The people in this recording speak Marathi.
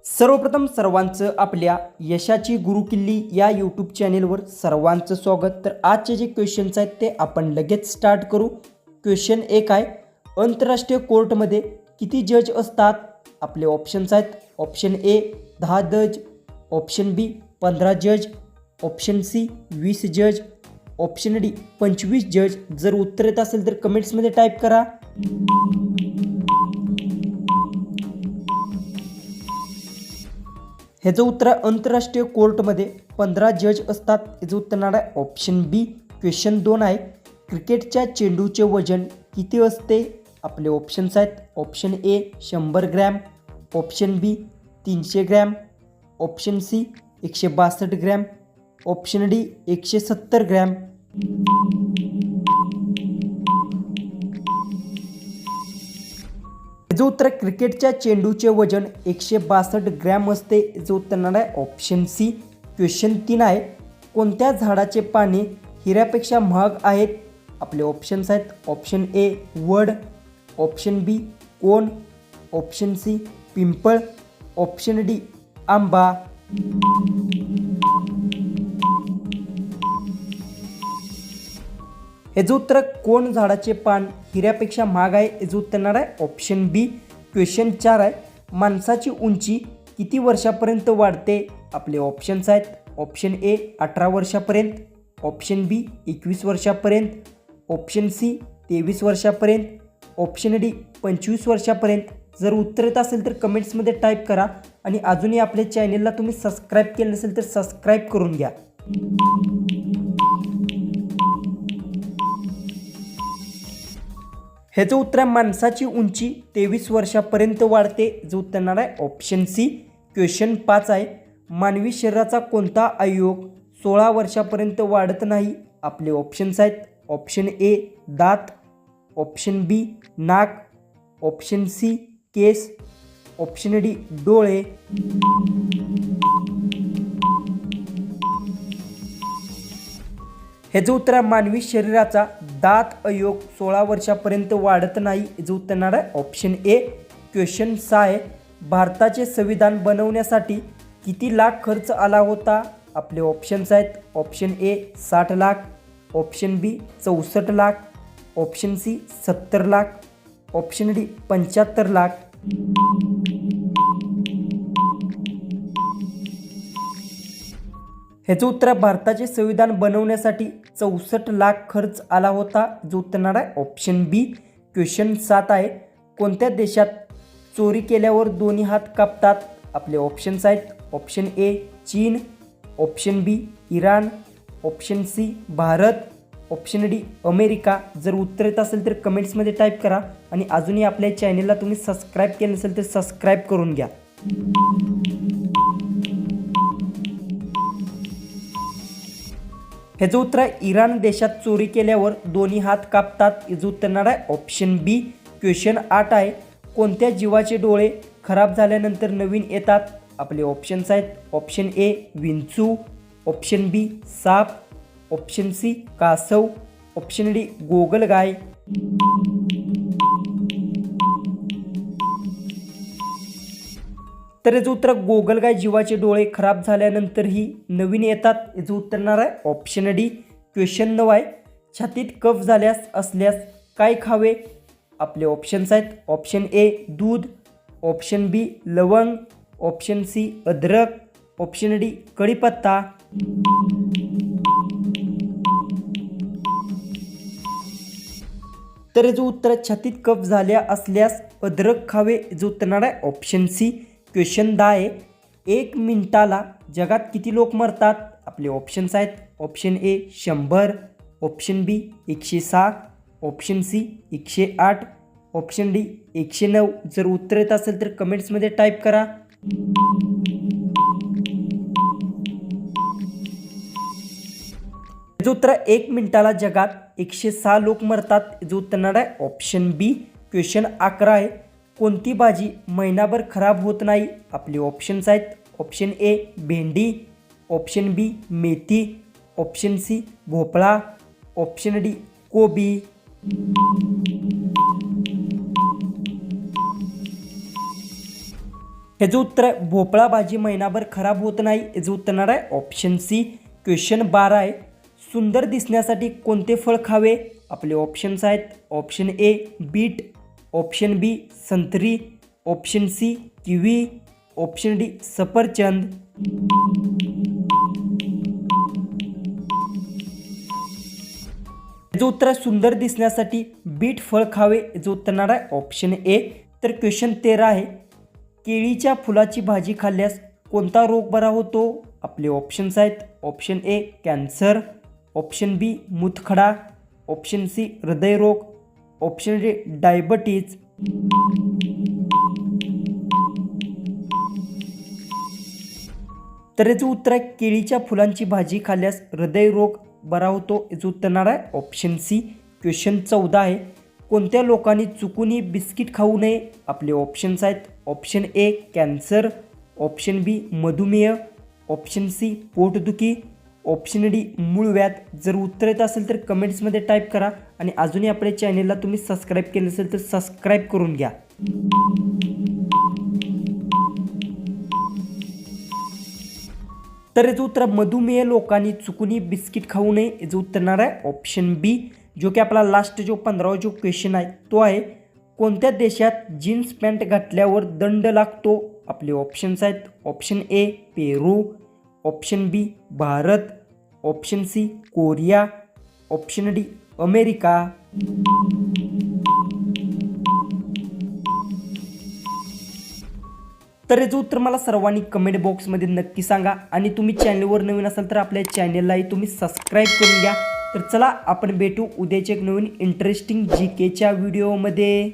सर्वप्रथम सर्वांचं आपल्या यशाची गुरुकिल्ली या यूट्यूब चॅनेलवर सर्वांचं स्वागत। तर आजचे जे क्वेश्चन्स आहेत ते आपण लगेच स्टार्ट करू। क्वेश्चन 1 आहे, आंतरराष्ट्रीय कोर्टमध्ये किती जज असतात? आपले ऑप्शन्स आहेत, ऑप्शन ए 10 जज, ऑप्शन बी 15 जज, ऑप्शन सी 20 जज, ऑप्शन डी 25 जज। जर उत्तर येत असेल तर कमेंट्समध्ये टाईप करा। ह्याचं उत्तर आंतरराष्ट्रीय कोर्टमध्ये 15 जज असतात। याचं उत्तर येणार आहे ऑप्शन बी। क्वेश्चन 2 आहे, क्रिकेटच्या चेंडूचे वजन किती असते? आपले ऑप्शन्स आहेत, option A 100 gram, option B 300 gram, option C 162 gram, option D 170 gram. याचं उत्तर क्रिकेटच्या चेंडूचे वजन 162 ग्रॅम असते। याचं उत्तर येणार आहे ऑप्शन सी। क्वेश्चन 3 आहे, कोणत्या झाडाचे पाने हिऱ्यापेक्षा महाग आहेत? आपले ऑप्शन्स आहेत, ऑप्शन ए वड, ऑप्शन बी कोण, ऑप्शन सी पिंपळ, ऑप्शन डी आंबा। याचं उत्तर कोण झाडाचे पान हिऱ्यापेक्षा महाग आहे? याचं उत्तर येणार आहे ऑप्शन बी। क्वेश्चन 4 आहे, माणसाची उंची किती वर्षापर्यंत वाढते? आपले ऑप्शन्स आहेत, ऑप्शन ए 18 वर्षापर्यंत, ऑप्शन बी 21 वर्षापर्यंत, ऑप्शन सी 23 वर्षापर्यंत, ऑप्शन डी 25 वर्षापर्यंत। जर उत्तर येत असेल तर कमेंट्समध्ये टाईप करा आणि अजूनही आपल्या चॅनेलला तुम्ही सबस्क्राईब केलं नसेल तर सबस्क्राईब करून घ्या। ह्याचं उत्तर माणसाची उंची 23 वर्षापर्यंत वाढते। जो उत्तर येणार आहे ऑप्शन सी। क्वेश्चन 5 आहे, मानवी शरीराचा कोणता अवयव 16 वर्षापर्यंत वाढत नाही? आपले ऑप्शन्स आहेत, ऑप्शन ए दात, ऑप्शन बी नाक, ऑप्शन सी केस, ऑप्शन डी डोळे। ह्याचं उत्तर मानवी शरीराचा दात अवयव 16 वर्षापर्यंत वाढत नाही। याचं उत्तर येणार आहे ऑप्शन ए। क्वेश्चन 6 आहे, भारताचे संविधान बनवण्यासाठी किती लाख खर्च आला होता? आपले ऑप्शन्स आहेत, option A 60 lakh, option B 64 lakh, option C 70 lakh, option D 75 lakh. ह्याचं उत्तर भारताचे संविधान बनवण्यासाठी 64 लाख खर्च आला होता। जो उत्तर येणार आहे ऑप्शन बी। क्वेश्चन 7 आहे, कोणत्या देशात चोरी केल्यावर दोन्ही हात कापतात? आपले ऑप्शन्स आहेत, ऑप्शन ए चीन, ऑप्शन बी इराण, option C Bharat, option D America. जर उत्तर येत असेल तर कमेंट्समध्ये टाईप करा आणि अजूनही आपल्या चॅनेलला तुम्ही सबस्क्राईब केलं नसेल तर सबस्क्राईब करून घ्या। ह्याचं उत्तर इराण देशात चोरी केल्यावर दोन्ही हात कापतात। याचं उत्तर येणार आहे ऑप्शन बी। क्वेश्चन 8 आहे, कोणत्या जीवाचे डोळे खराब झाल्यानंतर नवीन येतात? आपले ऑप्शन्स आहेत, ऑप्शन ए विंचू, ऑप्शन बी साप, ऑप्शन सी कासव, ऑप्शन डी गोगलगाय। तर याचं उत्तर गोगलगाय जीवाचे डोळे खराब झाल्यानंतरही नवीन येतात। याचं उत्तर येणार आहे ऑप्शन डी। क्वेश्चन 9 आहे, छातीत कफ झाल्यास असल्यास काय खावे? आपले ऑप्शन्स आहेत, ऑप्शन ए दूध, ऑप्शन बी लवंग, ऑप्शन सी अद्रक, ऑप्शन डी कढीपत्ता। तर याचं उत्तर छातीत कफ झाल्या असल्यास अद्रक खावे। याचं उत्तर येणार आहे ऑप्शन सी। क्वेश्चन 10 आहे, 1 मिनिटाला जगात किती लोक मरतात? आपले ऑप्शन्स आहेत, option A 100, option B 107, option C 108, option D 109। जर उत्तर येत असेल तर कमेंट्समध्ये टाईप करा। याचं उत्तर 1 मिनिटाला जगात 106 लोक मरतात। याचं उत्तर येणार आहे ऑप्शन बी। क्वेश्चन 11 आहे, कोणती भाजी महिनाभर खराब होत नाही? आपले ऑप्शन्स आहेत, ऑप्शन ए भेंडी, ऑप्शन बी मेथी, ऑप्शन सी भोपळा, ऑप्शन डी कोबी। ह्याचं उत्तर आहे भोपळा भाजी महिनाभर खराब होत नाही. याचं उत्तर येणार आहे ऑप्शन सी. क्वेश्चन 12 आहे. सुंदर दिसण्यासाठी कोणते फळ खावे? आपले ऑप्शन्स आहेत option A beet, option B संत्री, option C kiwi, option D सफरचंद. याचं उत्तर आहे सुंदर दिसण्यासाठी बीट फळ खावे. याचं उत्तर येणार आहे ऑप्शन ए. तर क्वेश्चन 13 आहे. केळीच्या फुलाची भाजी खाल्ल्यास कोणता रोग बरा होतो? आपले ऑप्शन्स आहेत option A cancer, option B मूतखडा, ऑप्शन सी हृदयरोग, ऑप्शन डी डायबिटीज. तर याचं उत्तर आहे केळीच्या फुलांची भाजी खाल्ल्यास हृदयरोग बरा होतो. याचं उत्तर येणार आहे ऑप्शन सी. क्वेश्चन 14 आहे. कोणत्या लोकांनी चुकूनही बिस्किट खाऊ नये? आपले ऑप्शन्स आहेत ऑप्शन ए कॅन्सर, ऑप्शन बी मधुमेह, ऑप्शन सी पोटदुखी, ऑप्शन डी मूळव्याध. जर उत्तर येत असेल तर कमेंट्समध्ये टाईप करा आणि अजूनही आपल्या चॅनेलला तुम्ही सबस्क्राईब केलं असेल तर सबस्क्राईब करून घ्या. तर याचं उत्तर मधुमेह लोकांनी चुकूनही बिस्किट खाऊ नये. याचं उत्तर येणार आहे ऑप्शन बी. जो की आपला लास्ट जो 15वा जो क्वेश्चन आहे तो आहे कोणत्या देशात जीन्स पॅन्ट घातल्यावर दंड लागतो? आपले ऑप्शन्स आहेत option A Peru, option B Bharat, option C Korea, option D America. तर याचं उत्तर मला सर्वांनी कमेंट बॉक्समध्ये नक्की सांगा आणि तुम्ही चॅनलवर नवीन असाल तर आपल्या चॅनललाही तुम्ही सबस्क्राईब करून घ्या. तर चला आपण भेटू उद्याच्या एक नवीन इंटरेस्टिंग GKच्या व्हिडिओमध्ये.